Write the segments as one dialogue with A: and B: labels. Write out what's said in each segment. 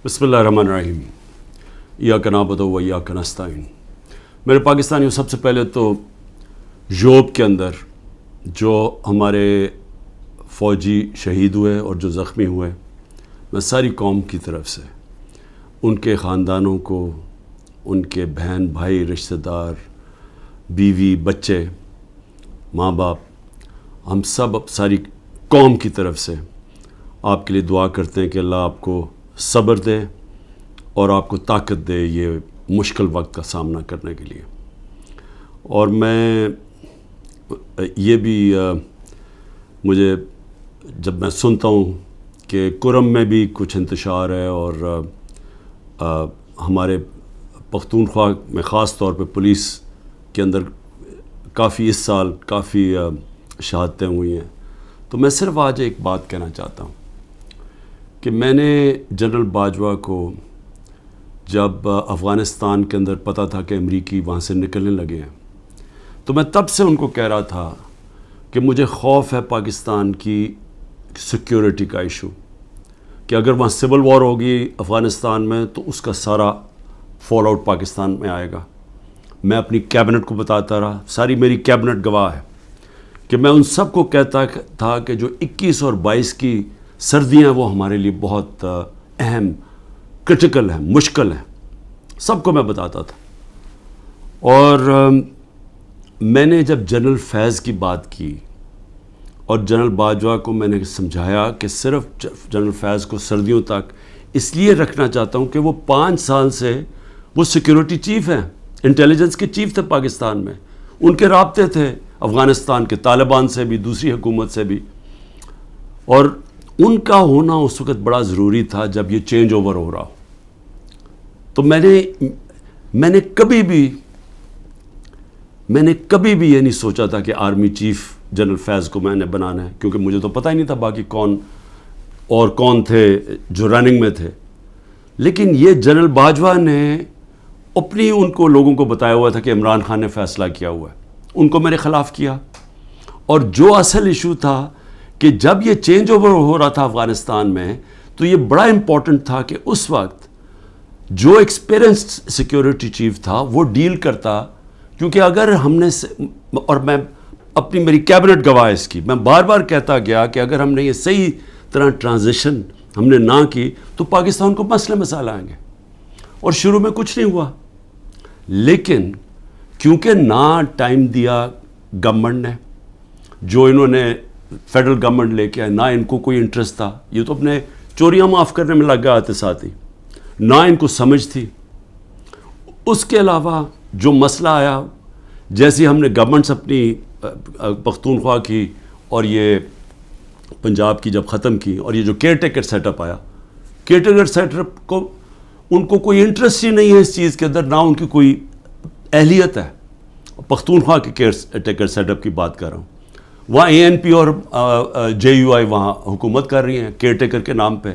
A: بسم اللہ الرحمن الرحیم ایاک نعبد و ایاک نستعین۔ میرے پاکستانیوں، سب سے پہلے تو یوب کے اندر جو ہمارے فوجی شہید ہوئے اور جو زخمی ہوئے، میں ساری قوم کی طرف سے ان کے خاندانوں کو، ان کے بہن بھائی، رشتہ دار، بیوی، بچے، ماں باپ، ہم سب ساری قوم کی طرف سے آپ کے لیے دعا کرتے ہیں کہ اللہ آپ کو صبر دے اور آپ کو طاقت دے یہ مشکل وقت کا سامنا کرنے کے لیے۔ اور میں یہ بھی مجھے جب میں سنتا ہوں کہ کرم میں بھی کچھ انتشار ہے اور ہمارے پختونخوا میں خاص طور پہ پولیس کے اندر کافی اس سال کافی شہادتیں ہوئی ہیں، تو میں صرف آج ایک بات کہنا چاہتا ہوں کہ میں نے جنرل باجوہ کو جب افغانستان کے اندر پتہ تھا کہ امریکی وہاں سے نکلنے لگے ہیں، تو میں تب سے ان کو کہہ رہا تھا کہ مجھے خوف ہے پاکستان کی سیکیورٹی کا ایشو، کہ اگر وہاں سول وار ہوگی افغانستان میں تو اس کا سارا فال آؤٹ پاکستان میں آئے گا۔ میں اپنی کیبنٹ کو بتاتا رہا، ساری میری کیبنٹ گواہ ہے کہ میں ان سب کو کہتا تھا کہ جو 21 اور 22 کی سردیاں وہ ہمارے لیے بہت اہم، کرٹیکل ہیں، مشکل ہیں، سب کو میں بتاتا تھا۔ اور میں نے جب جنرل فیض کی بات کی اور جنرل باجوہ کو میں نے سمجھایا کہ صرف جنرل فیض کو سردیوں تک اس لیے رکھنا چاہتا ہوں کہ وہ 5 سال سے وہ سیکیورٹی چیف ہیں، انٹیلیجنس کے چیف تھے پاکستان میں، ان کے رابطے تھے افغانستان کے طالبان سے بھی، دوسری حکومت سے بھی، اور ان کا ہونا اس وقت بڑا ضروری تھا جب یہ چینج اوور ہو رہا ہو۔ تو میں نے کبھی بھی یہ نہیں سوچا تھا کہ آرمی چیف جنرل فیض کو میں نے بنانا ہے، کیونکہ مجھے تو پتہ ہی نہیں تھا باقی کون تھے جو رننگ میں تھے۔ لیکن یہ جنرل باجوہ نے اپنی ان کو لوگوں کو بتایا ہوا تھا کہ عمران خان نے فیصلہ کیا ہوا ہے، ان کو میرے خلاف کیا۔ اور جو اصل ایشو تھا کہ جب یہ چینج اوور ہو رہا تھا افغانستان میں، تو یہ بڑا امپورٹنٹ تھا کہ اس وقت جو ایکسپیرینسڈ سیکیورٹی چیف تھا وہ ڈیل کرتا، کیونکہ اگر ہم نے، اور میں میری کیبنٹ گواہ اس کی، میں بار بار کہتا گیا کہ اگر ہم نے یہ صحیح طرح ٹرانزیشن ہم نے نہ کی تو پاکستان کو مسئلے مسائل آئیں گے۔ اور شروع میں کچھ نہیں ہوا، لیکن کیونکہ نہ ٹائم دیا گورنمنٹ نے، جو انہوں نے فیڈرل گورنمنٹ لے کے آئے، نہ ان کو کوئی انٹرسٹ تھا، یہ تو اپنے چوریاں معاف کرنے میں لگ گئے آتے ساتھ ہی، نہ ان کو سمجھ تھی۔ اس کے علاوہ جو مسئلہ آیا، جیسے ہم نے گورنمنٹس اپنی پختونخوا کی اور یہ پنجاب کی جب ختم کی، اور یہ جو کیئر ٹیکر سیٹ اپ آیا، کیئر ٹیکر سیٹ اپ کو ان کو کوئی انٹرسٹ ہی نہیں ہے اس چیز کے اندر، نہ ان کی کوئی اہلیت ہے۔ پختونخوا کے کیئر ٹیکر سیٹ اپ کی بات کر رہا ہوں، وہاں ANP اور JUI وہاں حکومت کر رہی ہیں کیئر ٹیکر کے نام پہ،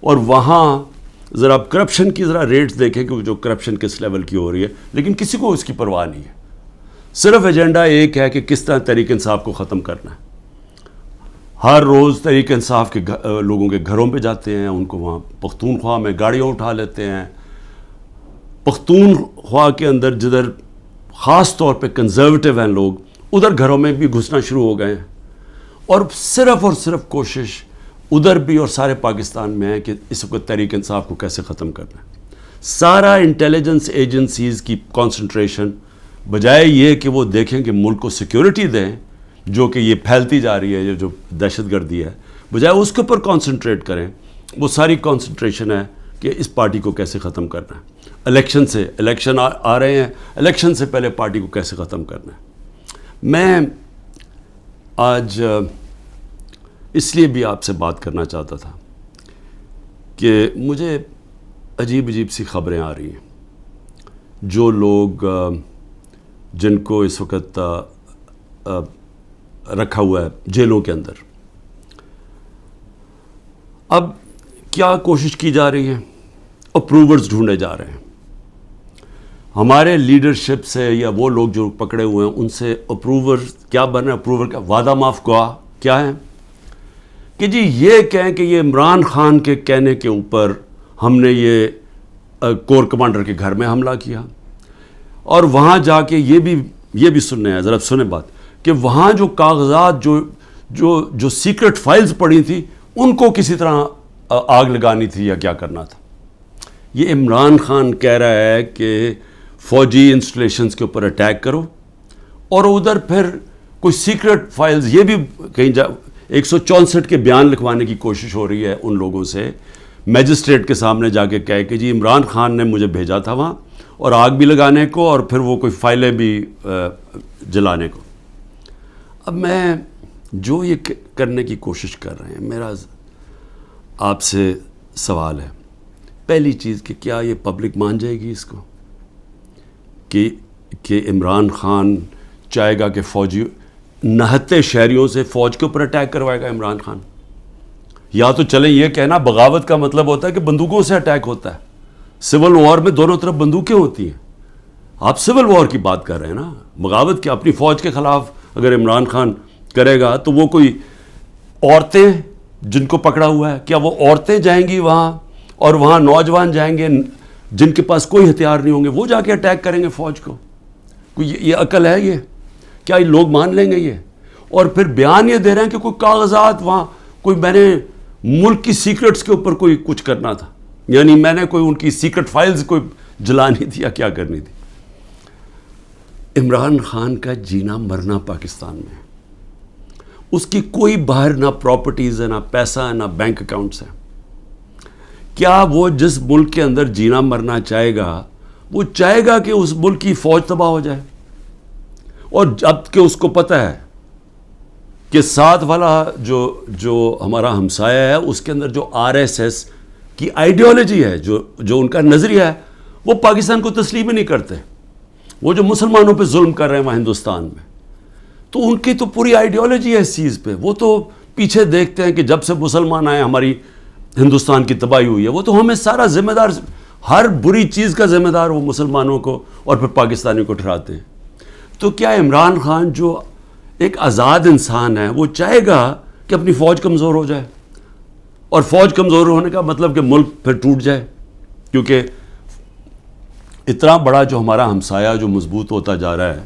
A: اور وہاں ذرا کرپشن کی ذرا ریٹس دیکھیں کہ جو کرپشن کس لیول کی ہو رہی ہے، لیکن کسی کو اس کی پرواہ نہیں ہے، صرف ایجنڈا ایک ہے کہ کس طرح تحریک انصاف کو ختم کرنا ہے۔ ہر روز تحریک انصاف کے لوگوں کے گھروں پہ جاتے ہیں، ان کو وہاں پختونخوا میں گاڑیاں اٹھا لیتے ہیں۔ پختونخوا کے اندر جدھر خاص طور پہ کنزرویٹو ہیں لوگ، ادھر گھروں میں بھی گھسنا شروع ہو گئے ہیں، اور صرف کوشش ادھر بھی اور سارے پاکستان میں ہے کہ اس وقت تحریک انصاف کو کیسے ختم کرنا ہے۔ سارا انٹیلیجنس ایجنسیز کی کانسنٹریشن بجائے یہ کہ وہ دیکھیں کہ ملک کو سیکیورٹی دیں، جو کہ یہ پھیلتی جا رہی ہے، یہ جو دہشت گردی ہے، بجائے اس کے اوپر کانسنٹریٹ کریں، وہ ساری کانسنٹریشن ہے کہ اس پارٹی کو کیسے ختم کرنا ہے۔ الیکشن آ رہے ہیں، الیکشن سے پہلے پارٹی کو کیسے ختم کرنا ہے۔ میں آج اس لیے بھی آپ سے بات کرنا چاہتا تھا کہ مجھے عجیب سی خبریں آ رہی ہیں، جو لوگ جن کو اس وقت رکھا ہوا ہے جیلوں کے اندر، اب کیا کوشش کی جا رہی ہے، اپروورز ڈھونڈے جا رہے ہیں ہمارے لیڈرشپ سے، یا وہ لوگ جو پکڑے ہوئے ہیں ان سے اپروور کیا بن رہے ہیں، اپروور کا وعدہ معاف گواہ کیا ہے کہ جی یہ کہیں کہ یہ عمران خان کے کہنے کے اوپر ہم نے یہ کور کمانڈر کے گھر میں حملہ کیا، اور وہاں جا کے یہ بھی سننے ہیں، ذرا سنیں بات، کہ وہاں جو کاغذات جو سیکرٹ فائلز پڑی تھی ان کو کسی طرح آگ لگانی تھی یا کیا کرنا تھا۔ یہ عمران خان کہہ رہا ہے کہ فوجی انسٹالیشنز کے اوپر اٹیک کرو، اور ادھر پھر کوئی سیکرٹ فائلز، یہ بھی کہیں 164 کے بیان لکھوانے کی کوشش ہو رہی ہے ان لوگوں سے، میجسٹریٹ کے سامنے جا کے کہے کہ جی عمران خان نے مجھے بھیجا تھا وہاں، اور آگ بھی لگانے کو، اور پھر وہ کوئی فائلیں بھی جلانے کو۔ اب میں جو یہ کرنے کی کوشش کر رہے ہیں، میرا آپ سے سوال ہے، پہلی چیز کہ کیا یہ پبلک مان جائے گی اس کو کہ عمران خان چاہے گا کہ فوجی نہتے شہریوں سے فوج کے اوپر اٹیک کروائے گا عمران خان؟ یا تو چلیں یہ کہنا بغاوت کا مطلب ہوتا ہے کہ بندوقوں سے اٹیک ہوتا ہے، سول وار میں دونوں طرف بندوقیں ہوتی ہیں، آپ سول وار کی بات کر رہے ہیں نا، بغاوت کیا؟ اپنی فوج کے خلاف اگر عمران خان کرے گا تو وہ کوئی عورتیں جن کو پکڑا ہوا ہے، کیا وہ عورتیں جائیں گی وہاں، اور وہاں نوجوان جائیں گے جن کے پاس کوئی ہتھیار نہیں ہوں گے، وہ جا کے اٹیک کریں گے فوج کو؟ کوئی یہ عقل ہے؟ یہ کیا یہ لوگ مان لیں گے یہ؟ اور پھر بیان یہ دے رہے ہیں کہ کوئی کاغذات وہاں، کوئی میں نے ملک کی سیکرٹس کے اوپر کوئی کچھ کرنا تھا، یعنی میں نے کوئی ان کی سیکرٹ فائلز کوئی جلانی تھی یا کیا کرنی تھی۔ عمران خان کا جینا مرنا پاکستان میں، اس کی کوئی باہر نہ پراپرٹیز ہے، نہ پیسہ ہے، نہ بینک اکاؤنٹس ہیں۔ کیا وہ جس ملک کے اندر جینا مرنا چاہے گا، وہ چاہے گا کہ اس ملک کی فوج تباہ ہو جائے؟ اور جب کہ اس کو پتہ ہے کہ ساتھ والا جو ہمارا ہمسایہ ہے، اس کے اندر جو RSS کی آئیڈیالوجی ہے، جو ان کا نظریہ ہے، وہ پاکستان کو تسلیم ہی نہیں کرتے، وہ جو مسلمانوں پہ ظلم کر رہے ہیں وہاں ہندوستان میں، تو ان کی تو پوری آئیڈیالوجی ہے اس چیز پہ، وہ تو پیچھے دیکھتے ہیں کہ جب سے مسلمان آئے ہماری ہندوستان کی تباہی ہوئی ہے، وہ تو ہمیں سارا ذمہ دار، ہر بری چیز کا ذمہ دار وہ مسلمانوں کو اور پھر پاکستانیوں کو ٹھہراتے ہیں۔ تو کیا عمران خان جو ایک آزاد انسان ہے، وہ چاہے گا کہ اپنی فوج کمزور ہو جائے؟ اور فوج کمزور ہونے کا مطلب کہ ملک پھر ٹوٹ جائے، کیونکہ اتنا بڑا جو ہمارا ہمسایہ جو مضبوط ہوتا جا رہا ہے،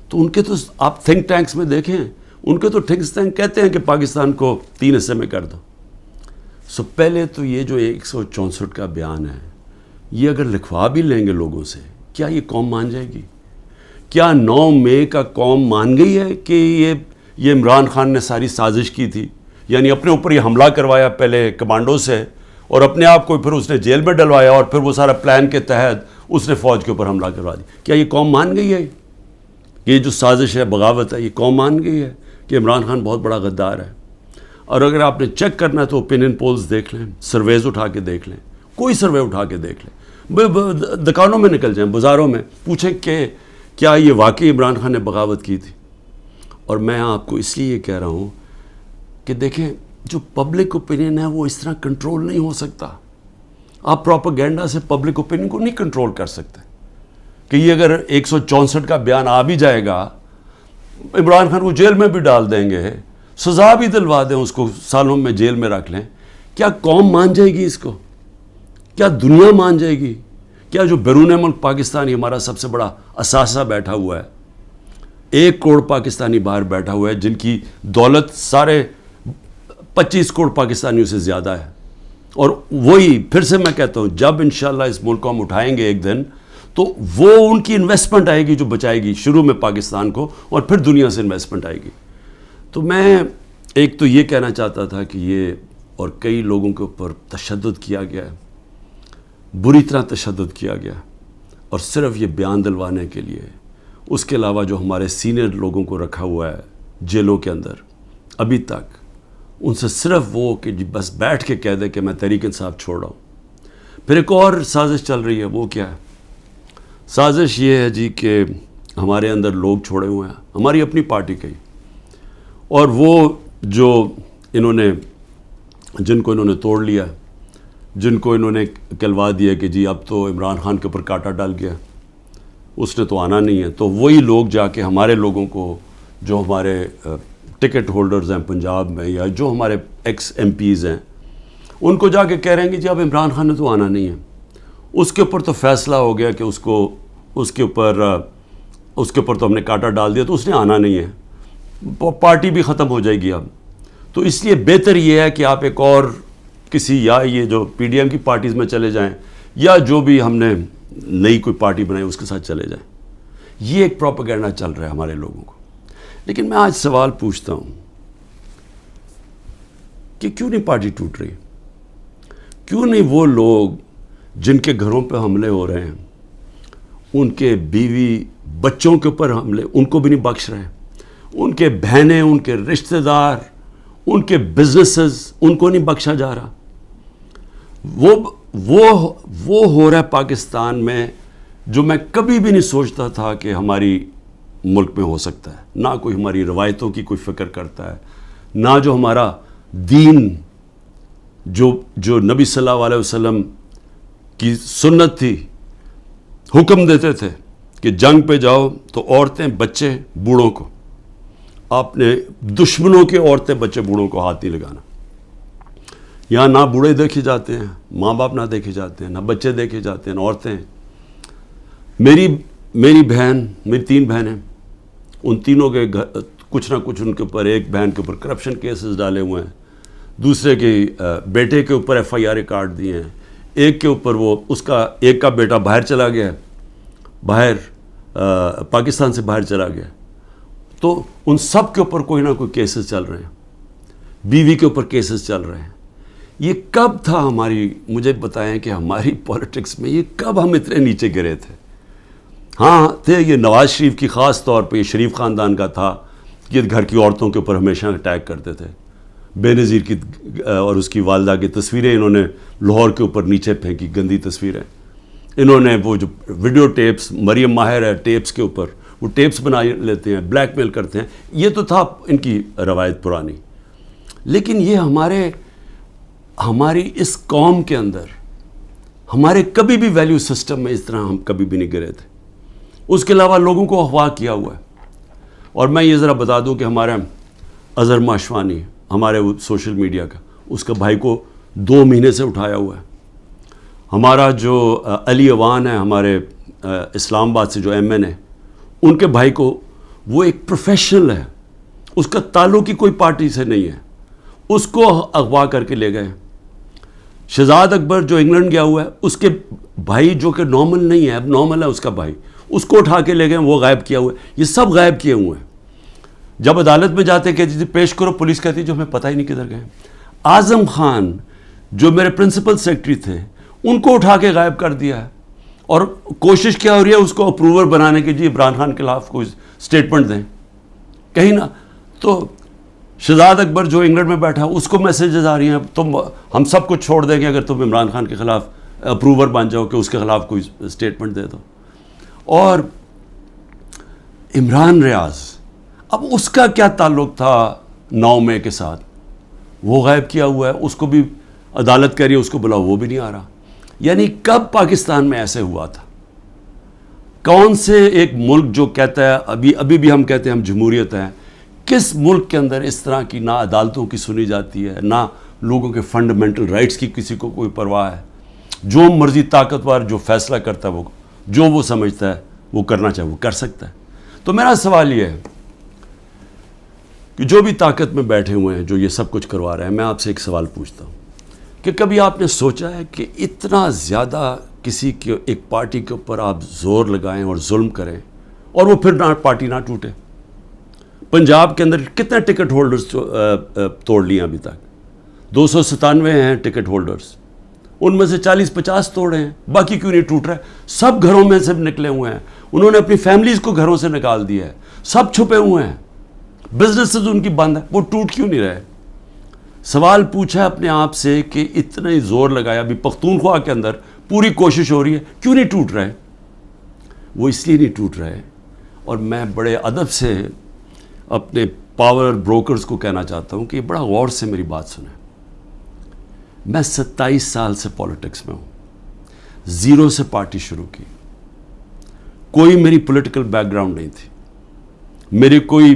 A: تو ان کے تو آپ تھنک ٹینکس میں دیکھیں، ان کے تو تھنک ٹینک کہتے ہیں کہ پاکستان کو 3 حصے میں کر دو۔ سو پہلے تو یہ جو 164 کا بیان ہے، یہ اگر لکھوا بھی لیں گے لوگوں سے، کیا یہ قوم مان جائے گی؟ کیا 9 مئی کا قوم مان گئی ہے کہ یہ عمران خان نے ساری سازش کی تھی؟ یعنی اپنے اوپر یہ حملہ کروایا پہلے کمانڈو سے، اور اپنے آپ کو پھر اس نے جیل میں ڈلوایا، اور پھر وہ سارا پلان کے تحت اس نے فوج کے اوپر حملہ کروا دی۔ کیا یہ قوم مان گئی ہے کہ یہ جو سازش ہے، بغاوت ہے، یہ قوم مان گئی ہے کہ عمران خان بہت بڑا غدار ہے؟ اور اگر آپ نے چیک کرنا ہے تو اوپینین پولز دیکھ لیں، سرویز اٹھا کے دیکھ لیں، کوئی سروے اٹھا کے دیکھ لیں، دکانوں میں نکل جائیں، بازاروں میں پوچھیں کہ کیا یہ واقعی عمران خان نے بغاوت کی تھی؟ اور میں آپ کو اس لیے یہ کہہ رہا ہوں کہ دیکھیں، جو پبلک اوپینین ہے وہ اس طرح کنٹرول نہیں ہو سکتا۔ آپ پروپیگنڈا سے پبلک اوپینین کو نہیں کنٹرول کر سکتے کہ یہ اگر 164 کا بیان آ بھی جائے گا، عمران خان کو جیل میں بھی ڈال دیں گے، سزا بھی دلوا دیں اس کو، سالوں میں جیل میں رکھ لیں، کیا قوم مان جائے گی اس کو؟ کیا دنیا مان جائے گی؟ کیا جو بیرون ملک پاکستانی ہمارا سب سے بڑا اثاثہ بیٹھا ہوا ہے، 1 کروڑ پاکستانی باہر بیٹھا ہوا ہے، جن کی دولت سارے 25 کروڑ پاکستانیوں سے زیادہ ہے، اور وہی پھر سے میں کہتا ہوں، جب انشاءاللہ اس ملک کو ہم اٹھائیں گے ایک دن، تو وہ ان کی انویسٹمنٹ آئے گی جو بچائے گی شروع میں پاکستان کو، اور پھر دنیا سے انویسٹمنٹ آئے گی۔ تو میں ایک تو یہ کہنا چاہتا تھا کہ یہ اور کئی لوگوں کے اوپر تشدد کیا گیا ہے، بری طرح تشدد کیا گیا، اور صرف یہ بیان دلوانے کے لیے۔ اس کے علاوہ جو ہمارے سینئر لوگوں کو رکھا ہوا ہے جیلوں کے اندر ابھی تک، ان سے صرف وہ کہ جی بس بیٹھ کے کہہ دے کہ میں تحریک انصاف چھوڑ رہا ہوں۔ پھر ایک اور سازش چل رہی ہے، وہ کیا ہے؟ سازش یہ ہے جی کہ ہمارے اندر لوگ چھوڑے ہوئے ہیں، ہماری اپنی پارٹی کے، اور وہ جو جن کو انہوں نے توڑ لیا، جن کو انہوں نے کہلوا دیا کہ جی اب تو عمران خان کے اوپر کانٹا ڈال گیا، اس نے تو آنا نہیں ہے، تو وہی لوگ جا کے ہمارے لوگوں کو، جو ہمارے ٹکٹ ہولڈرز ہیں پنجاب میں، یا جو ہمارے ایکس ایم پیز ہیں، ان کو جا کے کہہ رہے ہیں کہ جی اب عمران خان نے تو آنا نہیں ہے، اس کے اوپر تو فیصلہ ہو گیا کہ اس کے اوپر تو ہم نے کانٹا ڈال دیا، تو اس نے آنا نہیں ہے، پارٹی بھی ختم ہو جائے گی اب. تو اس لیے بہتر یہ ہے کہ آپ ایک اور کسی، یا یہ جو پی ڈی ایم کی پارٹیز میں چلے جائیں یا جو بھی ہم نے نئی کوئی پارٹی بنائی اس کے ساتھ چلے جائیں. یہ ایک پروپیگنڈا چل رہا ہے ہمارے لوگوں کو. لیکن میں آج سوال پوچھتا ہوں کہ کیوں نہیں پارٹی ٹوٹ رہی؟ کیوں نہیں وہ لوگ جن کے گھروں پہ حملے ہو رہے ہیں، ان کے بیوی بچوں کے اوپر حملے، ان کو بھی نہیں بخش رہے، ان کے بہنیں، ان کے رشتہ دار، ان کے بزنسز، ان کو نہیں بخشا جا رہا؟ وہ ہو رہا ہے پاکستان میں جو میں کبھی بھی نہیں سوچتا تھا کہ ہماری ملک میں ہو سکتا ہے. نہ کوئی ہماری روایتوں کی کوئی فکر کرتا ہے، نہ جو ہمارا دین جو نبی صلی اللہ علیہ وسلم کی سنت تھی، حکم دیتے تھے کہ جنگ پہ جاؤ تو عورتیں بچے بوڑھوں کو، آپ نے دشمنوں کے عورتیں بچے بوڑھوں کو ہاتھ نہیں لگانا. یہاں نہ بوڑھے دیکھے جاتے ہیں، ماں باپ نہ دیکھے جاتے ہیں، نہ بچے دیکھے جاتے ہیں، نہ عورتیں. میری بہن، میری 3 بہنیں، ان تینوں کے کچھ نہ کچھ ان کے اوپر، ایک بہن کے اوپر کرپشن کیسز ڈالے ہوئے ہیں، دوسرے کے بیٹے کے اوپر FIR کاٹ دیے ہیں، ایک کے اوپر ایک کا بیٹا باہر چلا گیا، پاکستان سے باہر چلا گیا. تو ان سب کے اوپر کوئی نہ کوئی کیسز چل رہے ہیں، بیوی کے اوپر کیسز چل رہے ہیں. یہ کب تھا مجھے بتائیں کہ ہماری پولیٹکس میں یہ کب ہم اتنے نیچے گرے تھے؟ ہاں تھے، یہ نواز شریف کی خاص طور پہ، یہ شریف خاندان کا تھا کہ گھر کی عورتوں کے اوپر ہمیشہ اٹیک کرتے تھے. بے نظیر کی اور اس کی والدہ کی تصویریں انہوں نے لاہور کے اوپر نیچے پھینکی، گندی تصویریں. انہوں نے وہ جو ویڈیو ٹیپس، مریم ماہر ہے ٹیپس کے اوپر، وہ ٹیپس بنا لیتے ہیں، بلیک میل کرتے ہیں. یہ تو تھا ان کی روایت پرانی. لیکن یہ ہماری اس قوم کے اندر، ہمارے کبھی بھی ویلیو سسٹم میں اس طرح ہم کبھی بھی نہیں گرے تھے. اس کے علاوہ لوگوں کو اغوا کیا ہوا ہے. اور میں یہ ذرا بتا دوں کہ ہمارا اظہر ماشوانی، ہمارے وہ سوشل میڈیا کا، اس کا بھائی کو 2 مہینے سے اٹھایا ہوا ہے. ہمارا جو علی اوان ہے، ہمارے اسلام آباد سے جو MN ہے، ان کے بھائی کو، وہ ایک پروفیشنل ہے، اس کا تعلق ہی کوئی پارٹی سے نہیں ہے، اس کو اغوا کر کے لے گئے. شہزاد اکبر جو انگلینڈ گیا ہوا ہے، اس کے بھائی جو کہ نارمل نہیں ہے، اب نارمل ہے اس کا بھائی، اس کو اٹھا کے لے گئے، وہ غائب کیا ہوا ہے. یہ سب غائب کیے ہوئے ہیں. جب عدالت میں جاتے کہتے تھے پیش کرو، پولیس کہتی جو ہمیں پتہ ہی نہیں کدھر گئے. اعظم خان جو میرے پرنسپل سیکرٹری تھے، ان کو اٹھا کے غائب کر دیا ہے. اور کوشش کیا ہو رہی ہے اس کو اپروور بنانے کی، جی عمران خان کے خلاف کوئی سٹیٹمنٹ دیں کہیں نہ. تو شہزاد اکبر جو انگلینڈ میں بیٹھا، اس کو میسیجز آ رہی ہیں ہم سب کچھ چھوڑ دیں گے اگر تم عمران خان کے خلاف اپروور بن جاؤ کہ اس کے خلاف کوئی سٹیٹمنٹ دے دو. اور عمران ریاض، اب اس کا کیا تعلق تھا 9 مئی کے ساتھ؟ وہ غائب کیا ہوا ہے، اس کو بھی عدالت کہہ رہی ہے اس کو بلاؤ، وہ بھی نہیں آ رہا. یعنی کب پاکستان میں ایسے ہوا تھا؟ کون سے ایک ملک جو کہتا ہے، ابھی بھی ہم کہتے ہیں ہم جمہوریت ہیں، کس ملک کے اندر اس طرح کی نہ عدالتوں کی سنی جاتی ہے، نہ لوگوں کے فنڈامنٹل رائٹس کی کسی کو کوئی پرواہ ہے؟ جو مرضی طاقتور جو فیصلہ کرتا ہے، وہ سمجھتا ہے وہ کرنا چاہے وہ کر سکتا ہے. تو میرا سوال یہ ہے کہ جو بھی طاقت میں بیٹھے ہوئے ہیں، جو یہ سب کچھ کروا رہے ہیں، میں آپ سے ایک سوال پوچھتا ہوں کہ کبھی آپ نے سوچا ہے کہ اتنا زیادہ کسی کے ایک پارٹی کے اوپر آپ زور لگائیں اور ظلم کریں اور وہ پھر پارٹی نہ ٹوٹے؟ پنجاب کے اندر کتنے ٹکٹ ہولڈرز توڑ لیے ابھی تک؟ 297 ہیں ٹکٹ ہولڈرز، ان میں سے 40-50 توڑے ہیں، باقی کیوں نہیں ٹوٹ رہا ہے؟ سب گھروں میں سے نکلے ہوئے ہیں، انہوں نے اپنی فیملیز کو گھروں سے نکال دیا ہے، سب چھپے ہوئے ہیں، بزنسز ان کی بند ہے، وہ ٹوٹ کیوں نہیں رہے؟ سوال پوچھا اپنے آپ سے کہ اتنا ہی زور لگایا، ابھی پختونخوا کے اندر پوری کوشش ہو رہی ہے، کیوں نہیں ٹوٹ رہے؟ وہ اس لیے نہیں ٹوٹ رہے. اور میں بڑے ادب سے اپنے پاور بروکرز کو کہنا چاہتا ہوں کہ بڑا غور سے میری بات سنیں. میں 27 سال سے پولیٹکس میں ہوں، 0 سے پارٹی شروع کی، کوئی میری پولیٹیکل بیک گراؤنڈ نہیں تھی، میرے کوئی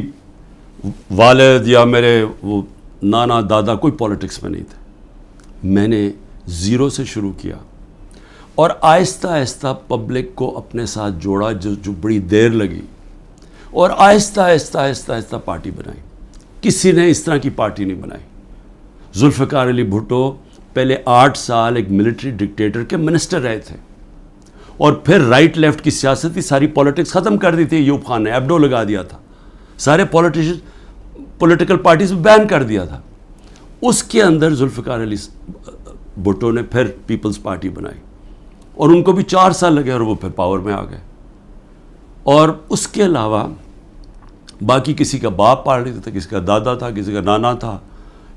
A: والد یا میرے وہ نانا دادا کوئی پولیٹکس میں نہیں تھے. میں نے زیرو سے شروع کیا اور آہستہ آہستہ پبلک کو اپنے ساتھ جوڑا، جو بڑی دیر لگی، اور آہستہ آہستہ آہستہ آہستہ پارٹی بنائی. کسی نے اس طرح کی پارٹی نہیں بنائی. ذوالفقار علی بھٹو پہلے 8 سال ایک ملٹری ڈکٹیٹر کے منسٹر رہے تھے، اور پھر رائٹ لیفٹ کی سیاست کی ساری پولیٹکس ختم کر دی تھی. ایوب خان نے ایبڈو لگا دیا تھا، سارے پولیٹیکل پارٹیز بین کر دیا تھا. اس کے اندر ذوالفقار علی بھٹو نے پھر پیپلز پارٹی بنائی، اور ان کو بھی 4 سال لگے اور وہ پھر پاور میں آ گئے. اور اس کے علاوہ باقی کسی کا باپ پارٹی تھا، کسی کا دادا تھا، کسی کا نانا تھا.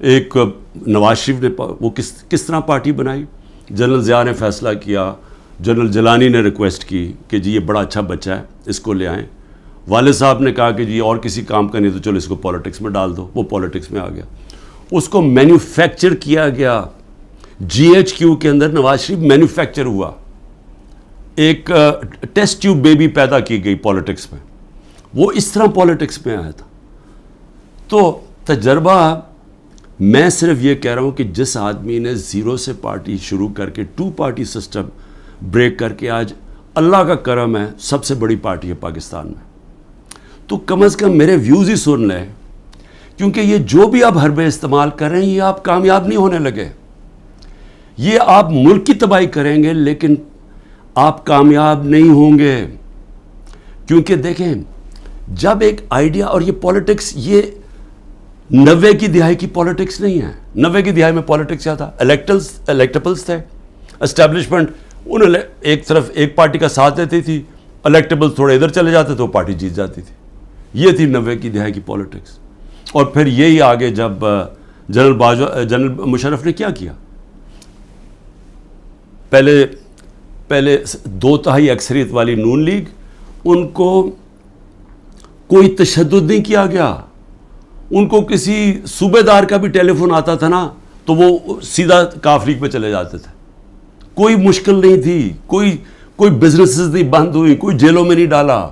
A: ایک نواز شریف نے وہ کس طرح پارٹی بنائی. جنرل ضیاء نے فیصلہ کیا، جنرل جیلانی نے ریکویسٹ کی کہ جی یہ بڑا اچھا بچہ ہے، اس کو لے آئیں. والد صاحب نے کہا کہ جی اور کسی کام کا نہیں تو چلو اس کو پولیٹکس میں ڈال دو. وہ پولیٹکس میں آ گیا. اس کو مینوفیکچر کیا گیا. جی ایچ کیو کے اندر نواز شریف مینوفیکچر ہوا. ایک ٹیسٹ ٹیوب بیبی پیدا کی گئی پولیٹکس میں. وہ اس طرح پولیٹکس میں آیا تھا. تو تجربہ، میں صرف یہ کہہ رہا ہوں کہ جس آدمی نے زیرو سے پارٹی شروع کر کے 2 پارٹی سسٹم بریک کر کے آج اللہ کا کرم ہے سب سے بڑی پارٹی ہے پاکستان میں، تو کم از کم میرے ویوز ہی سن لیں. کیونکہ یہ جو بھی آپ حربے استعمال کر رہے ہیں یہ آپ کامیاب نہیں ہونے لگے. یہ آپ ملک کی تباہی کریں گے لیکن آپ کامیاب نہیں ہوں گے. کیونکہ دیکھیں، جب ایک آئیڈیا، اور یہ پولیٹکس یہ 90 کی دہائی کی پولیٹکس نہیں ہے. 90 کی دہائی میں پولیٹکس کیا تھا؟ الیکٹیبلز تھے، اسٹیبلشمنٹ انہوں نے ایک طرف ایک پارٹی کا ساتھ دیتی تھی، الیکٹیبلز تھوڑے ادھر چلے جاتے تو وہ پارٹی جیت جاتی تھی. یہ تھی 90 کی دہائی کی پولیٹکس. اور پھر یہی آگے جب جنرل مشرف نے کیا کیا، پہلے 2/3 اکثریت والی نون لیگ، ان کو کوئی تشدد نہیں کیا گیا. ان کو کسی صوبے دار کا بھی ٹیلی فون آتا تھا نا تو وہ سیدھا کاف لیگ پہ چلے جاتے تھے. کوئی مشکل نہیں تھی، کوئی بزنسز نہیں بند ہوئی، کوئی جیلوں میں نہیں ڈالا.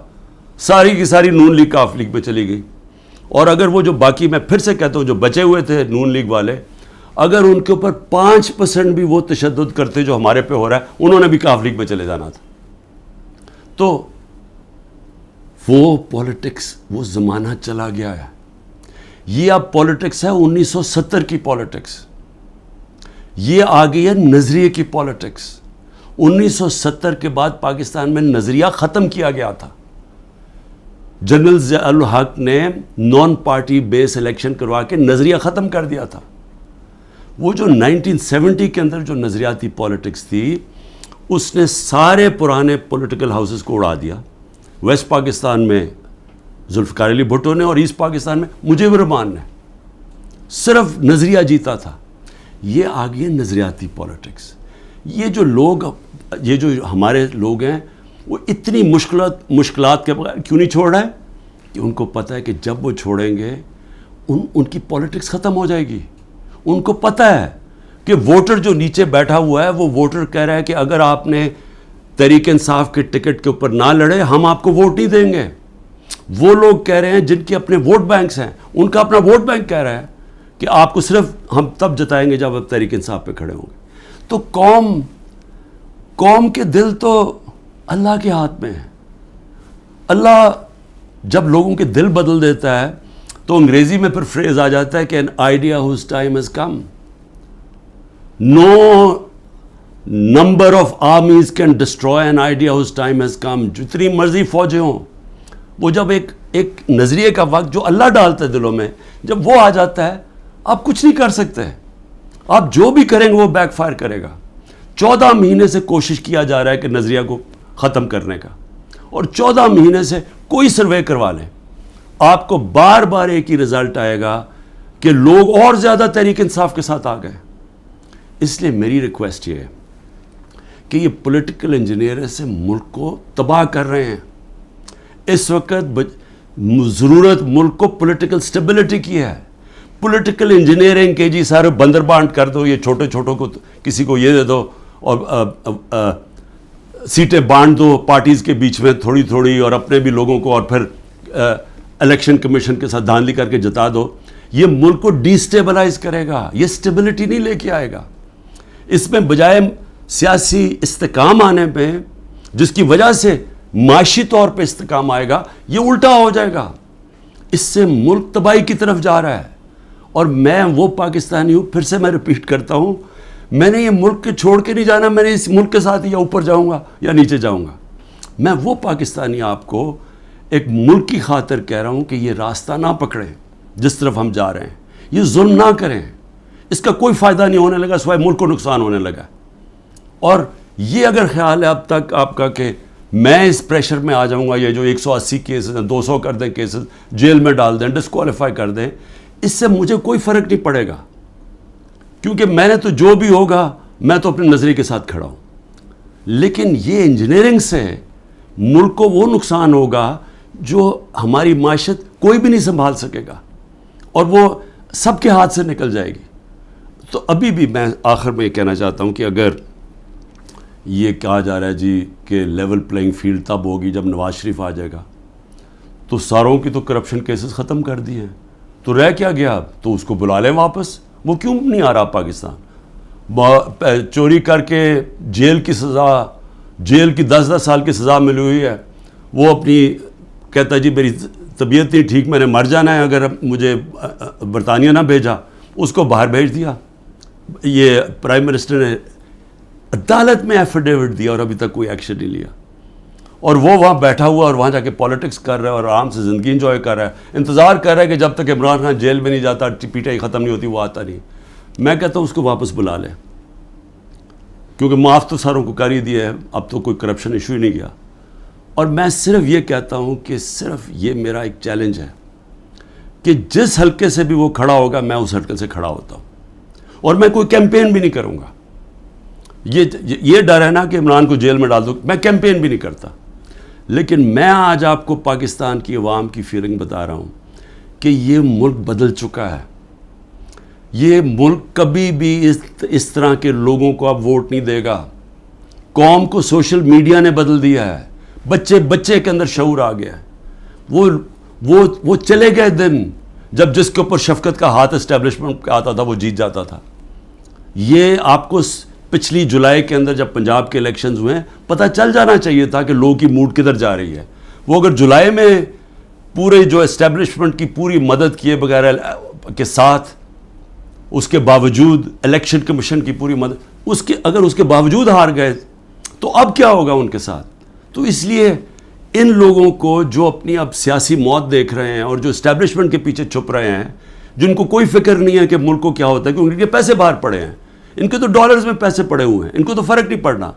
A: ساری کی ساری نون لیگ کاف لیگ پہ چلی گئی. اور اگر وہ جو باقی، میں پھر سے کہتا ہوں، جو بچے ہوئے تھے نون لیگ والے، اگر ان کے اوپر 5% بھی وہ تشدد کرتے جو ہمارے پہ ہو رہا ہے، انہوں نے بھی کاف لیگ پہ چلے جانا تھا. تو وہ پولیٹکس، وہ زمانہ چلا گیا ہے. یہ اب پولیٹکس ہے 1970 کی پولیٹکس. یہ آ گئی ہے نظریے کی پولیٹکس. 1970 کے بعد پاکستان میں نظریہ ختم کیا گیا تھا. جنرل ضیاء الحق نے نان پارٹی بیس الیکشن کروا کے نظریہ ختم کر دیا تھا. وہ جو 1970 کے اندر جو نظریاتی پولیٹکس تھی، اس نے سارے پرانے پولیٹیکل ہاؤسز کو اڑا دیا. ویسٹ پاکستان میں ذوالفقار علی بھٹو نے، اور ایسٹ پاکستان میں مجیب الرحمان نے. صرف نظریہ جیتا تھا. یہ آ گئی ہے نظریاتی پولیٹکس. یہ جو ہمارے لوگ ہیں وہ اتنی مشکلات کے بغیر کیوں نہیں چھوڑ رہے؟ کہ ان کو پتہ ہے کہ جب وہ چھوڑیں گے ان کی پولیٹکس ختم ہو جائے گی. ان کو پتہ ہے کہ ووٹر جو نیچے بیٹھا ہوا ہے، وہ ووٹر کہہ رہا ہے کہ اگر آپ نے تحریک انصاف کے ٹکٹ کے اوپر نہ لڑے ہم آپ کو ووٹ نہیں دیں گے. وہ لوگ کہہ رہے ہیں جن کے اپنے ووٹ بینکس ہیں، ان کا اپنا ووٹ بینک کہہ رہا ہے کہ آپ کو صرف ہم تب جتائیں گے جب آپ تحریک انصاف پہ کھڑے ہوں گے. تو قوم کے دل تو اللہ کے ہاتھ میں ہے. اللہ جب لوگوں کے دل بدل دیتا ہے تو انگریزی میں پھر فریز آ جاتا ہے کہ an idea whose time has come. No number of armies can destroy an idea whose time has come. جتنی مرضی فوجیں ہوں، وہ جب ایک نظریے کا وقت جو اللہ ڈالتا ہے دلوں میں، جب وہ آ جاتا ہے آپ کچھ نہیں کر سکتے. آپ جو بھی کریں گے وہ بیک فائر کرے گا. 14 مہینے سے کوشش کیا جا رہا ہے کہ نظریہ کو ختم کرنے کا، اور 14 مہینے سے کوئی سروے کروا لیں، آپ کو بار بار ایک ہی رزلٹ آئے گا کہ لوگ اور زیادہ تحریک انصاف کے ساتھ آ گئے. اس لیے میری ریکویسٹ یہ ہے کہ یہ پولیٹیکل انجینئر سے ملک کو تباہ کر رہے ہیں. اس وقت ضرورت ملک کو پولیٹیکل سٹیبلٹی کی ہے. پولیٹیکل انجینئرنگ کے جی سارے بندر بانٹ کر دو، یہ چھوٹے چھوٹوں کو کسی کو یہ دے دو اور سیٹیں بانٹ دو پارٹیز کے بیچ میں تھوڑی تھوڑی، اور اپنے بھی لوگوں کو، اور پھر الیکشن کمیشن کے ساتھ دھاندلی کر کے جتا دو. یہ ملک کو ڈی سٹیبلائز کرے گا، یہ سٹیبلٹی نہیں لے کے آئے گا. اس میں بجائے سیاسی استحکام آنے پہ، جس کی وجہ سے معاشی طور پہ استحکام آئے گا، یہ الٹا ہو جائے گا. اس سے ملک تباہی کی طرف جا رہا ہے. اور میں وہ پاکستانی ہوں، پھر سے میں ریپیٹ کرتا ہوں، میں نے یہ ملک کے چھوڑ کے نہیں جانا، میں نے اس ملک کے ساتھ یا اوپر جاؤں گا یا نیچے جاؤں گا. میں وہ پاکستانی آپ کو ایک ملک کی خاطر کہہ رہا ہوں کہ یہ راستہ نہ پکڑیں جس طرف ہم جا رہے ہیں، یہ ظلم نہ کریں. اس کا کوئی فائدہ نہیں ہونے لگا سوائے ملک کو نقصان ہونے لگا. اور یہ اگر خیال ہے اب تک آپ کا کہ میں اس پریشر میں آ جاؤں گا، یہ جو 180 کیسز ہیں 200 کر دیں، کیسز جیل میں ڈال دیں، ڈسکوالیفائی کر دیں، اس سے مجھے کوئی فرق نہیں پڑے گا، کیونکہ میں نے تو جو بھی ہوگا میں تو اپنے نظریے کے ساتھ کھڑا ہوں. لیکن یہ انجینئرنگ سے ملک کو وہ نقصان ہوگا جو ہماری معیشت کوئی بھی نہیں سنبھال سکے گا، اور وہ سب کے ہاتھ سے نکل جائے گی. تو ابھی بھی میں آخر میں یہ کہنا چاہتا ہوں کہ اگر یہ کہا جا رہا ہے جی کہ لیول پلینگ فیلڈ تب ہوگی جب نواز شریف آ جائے گا، تو ساروں کی تو کرپشن کیسز ختم کر دیے ہیں، تو رہ کیا گیا اب؟ تو اس کو بلا لیں واپس. وہ کیوں نہیں آ رہا پاکستان؟ چوری کر کے جیل کی سزا، جیل کی 10 سال کی سزا ملی ہوئی ہے، وہ اپنی کہتا ہے جی میری طبیعت نہیں ٹھیک، میں نے مر جانا ہے اگر مجھے برطانیہ نہ بھیجا، اس کو باہر بھیج دیا. یہ پرائم منسٹر نے عدالت میں ایفیڈیوٹ دیا اور ابھی تک کوئی ایکشن نہیں لیا، اور وہ وہاں بیٹھا ہوا اور وہاں جا کے پالیٹکس کر رہا ہے اور آرام سے زندگی انجوائے کر رہا ہے، انتظار کر رہا ہے کہ جب تک عمران خان جیل میں نہیں جاتا، پی ٹی آئی ختم نہیں ہوتی، وہ آتا نہیں. میں کہتا ہوں اس کو واپس بلا لیں، کیونکہ معاف تو ساروں کو کر ہی دیا ہے، اب تو کوئی کرپشن ایشو ہی نہیں گیا. اور میں صرف یہ کہتا ہوں کہ صرف یہ میرا ایک چیلنج ہے کہ جس حلقے سے بھی وہ کھڑا ہوگا میں اس حلقے سے کھڑا ہوتا ہوں، اور میں کوئی کیمپین بھی نہیں کروں گا. یہ ڈر ہے نا کہ عمران کو جیل میں ڈال دو، میں کیمپین بھی نہیں کرتا. لیکن میں آج آپ کو پاکستان کی عوام کی فیلنگ بتا رہا ہوں کہ یہ ملک بدل چکا ہے. یہ ملک کبھی بھی اس طرح کے لوگوں کو اب ووٹ نہیں دے گا. قوم کو سوشل میڈیا نے بدل دیا ہے، بچے کے اندر شعور آ گیا ہے. وہ چلے گئے دن جب جس کے اوپر شفقت کا ہاتھ اسٹیبلشمنٹ کا آتا تھا وہ جیت جاتا تھا. یہ آپ کو پچھلی جولائی کے اندر جب پنجاب کے الیکشنز ہوئے پتہ چل جانا چاہیے تھا کہ لوگوں کی موڈ کدھر جا رہی ہے. وہ اگر جولائی میں پورے جو اسٹیبلشمنٹ کی پوری مدد کیے بغیر کے ساتھ، اس کے باوجود الیکشن کمیشن کی پوری مدد، اگر اس کے باوجود ہار گئے تو اب کیا ہوگا ان کے ساتھ؟ تو اس لیے ان لوگوں کو جو اپنی اب سیاسی موت دیکھ رہے ہیں اور جو اسٹیبلشمنٹ کے پیچھے چھپ رہے ہیں، جن کو کوئی فکر نہیں ہے کہ ملک کو کیا ہوتا ہے، کیونکہ ان کے پیسے باہر پڑے ہیں، ان کے تو ڈالرز میں پیسے پڑے ہوئے ہیں، ان کو تو فرق نہیں پڑنا.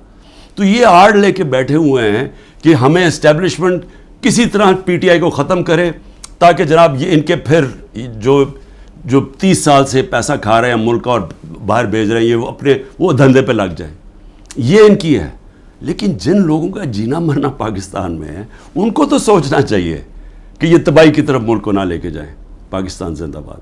A: تو یہ آڑ لے کے بیٹھے ہوئے ہیں کہ ہمیں اسٹیبلشمنٹ کسی طرح پی ٹی آئی کو ختم کرے، تاکہ جناب یہ ان کے پھر جو 30 سال سے پیسہ کھا رہے ہیں ملک کا اور باہر بھیج رہے ہیں، یہ اپنے وہ دھندے پہ لگ جائیں. یہ ان کی ہے. لیکن جن لوگوں کا جینا مرنا پاکستان میں ہے، ان کو تو سوچنا چاہیے کہ یہ تباہی کی طرف ملک کو نہ لے کے جائیں. پاکستان زندہ باد.